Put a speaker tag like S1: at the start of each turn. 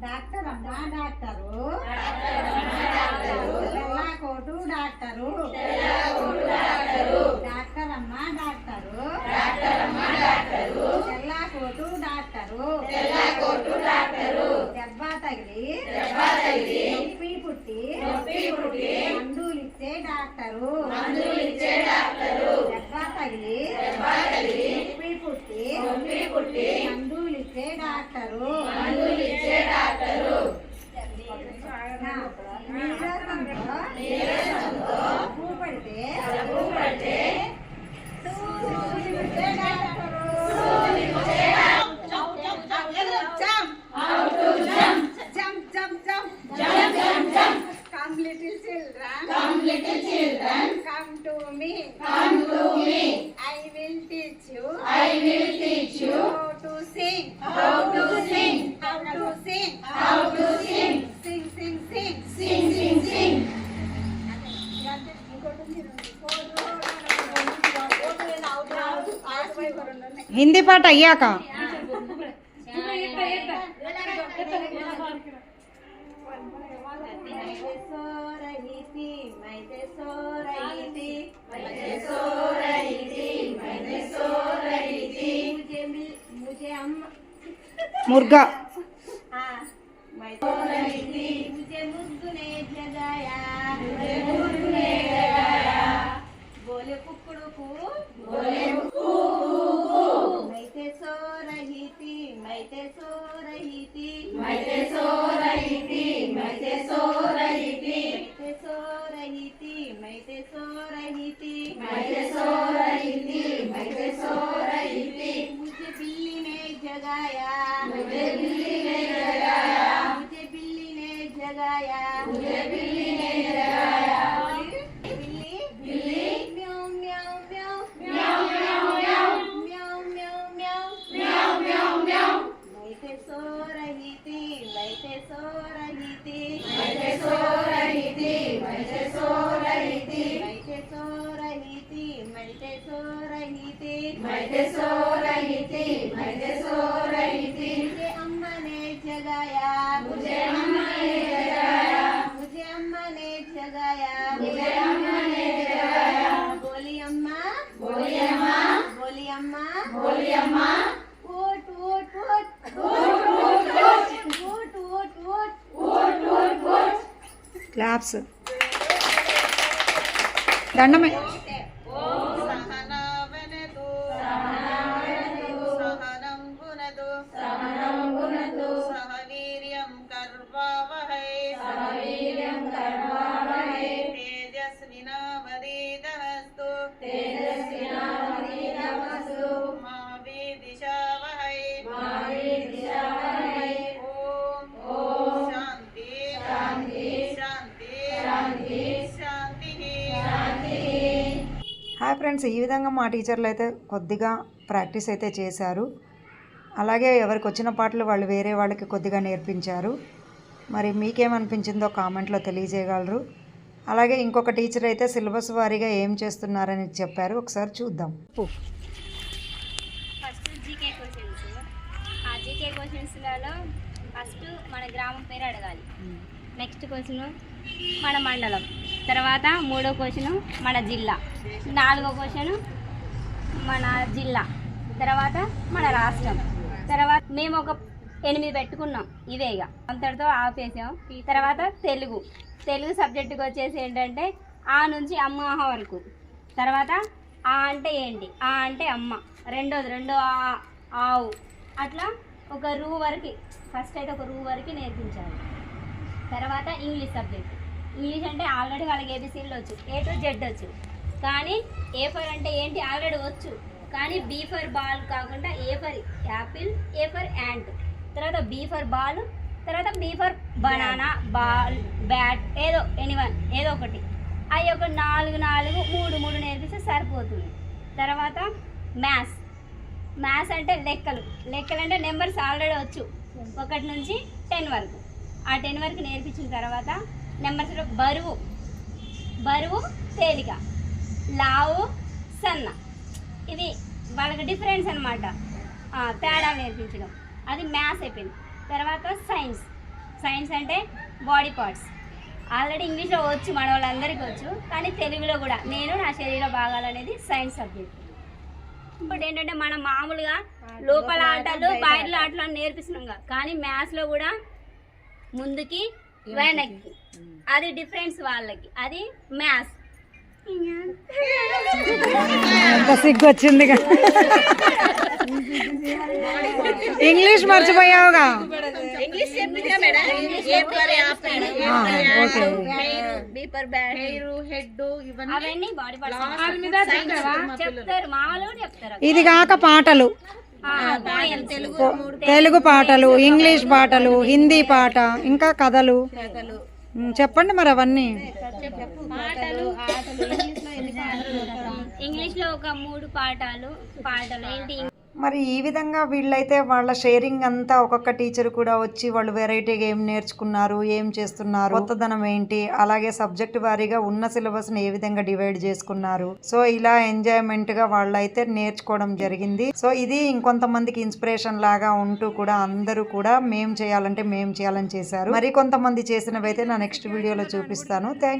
S1: Doctor అమ్మా doctor తెల్ల coat doctor doctor అమ్మా డాక్టరు తెల్ల కోటు డాక్టరు దెబ్బ తగిలి నొప్పి పుట్టి మందులిచ్చే డాక్టరు దెబ్బ తగిలి నొప్పి పుట్టి మందులిచ్చే doctor Come little children, come to me. I will teach you how to sing. Sing.
S2: Hindi पाठ अय्याक मुर्गा
S1: मुझे मुर्गू ने जगाया बोले कुकड़ू मैं ते सो रही थी मुझे बिल्ली ने जगाया बिल्ली म्याऊ म्याऊ म्याऊ मैं ते सो रही थी मुझे अम्मा ने जगाया बोली अम्मा वोट
S2: क्लैप्स దండమే హాయ్ ఫ్రెండ్స్, ఈ విధంగా మా టీచర్లు అయితే కొద్దిగా ప్రాక్టీస్ అయితే చేశారు. అలాగే ఎవరికి వచ్చిన పాటలు వాళ్ళు వేరే వాళ్ళకి కొద్దిగా నేర్పించారు. మరి మీకేమనిపించిందో కామెంట్లో తెలియజేయగలరు. అలాగే ఇంకొక టీచర్ అయితే సిలబస్ వారీగా ఏం చేస్తున్నారని చెప్పారు. ఒకసారి చూద్దాం.
S3: First GK questions. ఆ జీకే క్వశ్చన్స్లలో ఫస్ట్ మన గ్రామం పేరు అడగాలి. నెక్స్ట్ క్వశ్చన్ మన మండలం, తర్వాత మూడో క్వశ్చన్ మన జిల్లా, నాలుగో క్వశ్చన్ మన జిల్లా, తర్వాత మన రాష్ట్రం. తర్వాత మేము ఒక 8 పెట్టుకున్నాం, ఇవే ఇక అంతటితో ఆపేసాం. తర్వాత తెలుగు సబ్జెక్టుకి వచ్చేసి ఏంటంటే ఆ నుంచి అమ్మ ఆహ వరకు. తర్వాత ఆ అంటే ఏంటి, ఆ అంటే అమ్మ, రెండో ఆవు, అట్లా ఒక రూ వరకు, ఫస్ట్ అయితే ఒక రూ వరకు నేర్పించాలి. తర్వాత ఇంగ్లీష్ సబ్జెక్ట్, ఇంగ్లీష్ అంటే ఆల్రెడీ వాళ్ళకి ఏబిసిడీలు వచ్చు, ఏ టు జెడ్ వచ్చు. కానీ ఏ ఫర్ అంటే ఏంటి ఆల్రెడీ వచ్చు, కానీ బీ ఫర్ బాల్ కాకుండా A for apple, A for ant, తర్వాత బీ ఫర్ బాల్, తర్వాత B for banana, ball, bat, anyone ఏదో ఒకటి. అవి ఒక 4 3 నేర్పిస్తే సరిపోతుంది. తర్వాత మ్యాథ్స్ అంటే లెక్కలు అంటే నెంబర్స్ ఆల్రెడీ వచ్చు, 1 నుంచి 10 వరకు. ఆ 10 వరకు నేర్పించిన తర్వాత నెంబర్స్లో బరువు తేలిక, లావు సన్న, ఇవి వాళ్ళకి డిఫరెన్స్ అనమాట, తేడా నేర్పించడం. అది మ్యాథ్స్ అయిపోయింది. తర్వాత సైన్స్ అంటే బాడీ పార్ట్స్, ఆల్రెడీ ఇంగ్లీష్లో వచ్చు, మన వాళ్ళందరికీ వచ్చు, కానీ తెలుగులో కూడా నేను నా శరీర భాగాలు అనేది సైన్స్ సబ్జెక్ట్. ఇప్పుడు ఏంటంటే మనం మామూలుగా లోపల ఆటలు బయట ఆటలు అని నేర్పిస్తున్నాం, కానీ మ్యాథ్స్లో కూడా ముందుకి వెనక్కి, అది డిఫరెన్స్ వాళ్ళకి, అది మ్యాథ్స్.
S2: సిగ్గు వచ్చింది, ఇంగ్లీష్ మర్చిపోయావుగా.
S3: అవన్నీ బాడీ పార్ట్స్ చెప్తారు, మామూలు చెప్తారు.
S2: ఇది కాక పాటలు, తెలుగు పాటలు, ఇంగ్లీష్ పాటలు, హిందీ పాట, ఇంకా కథలు చెప్పండి మరి అవన్నీ.
S3: ఇంగ్లీష్లో ఒక 3 పాటలు ఏంటి.
S2: మరి ఈ విధంగా వీళ్ళైతే వాళ్ళ షేరింగ్ అంతా ఒక్కొక్క టీచర్ కూడా వచ్చి వాళ్ళు వెరైటీగా ఏం నేర్చుకున్నారు, ఏం చేస్తున్నారు, కొత్తదనం ఏంటి, అలాగే సబ్జెక్ట్ వారీగా ఉన్న సిలబస్ ని ఏ విధంగా డివైడ్ చేసుకున్నారు. సో ఇలా ఎంజాయ్మెంట్ గా వాళ్ళైతే నేర్చుకోవడం జరిగింది. సో ఇది ఇంకొంతమందికి ఇన్స్పిరేషన్ లాగా ఉంటూ కూడా అందరూ కూడా మేం చేయాలని చేశారు. మరి కొంతమంది చేసినవైతే నా నెక్స్ట్ వీడియోలో చూపిస్తాను. థ్యాంక్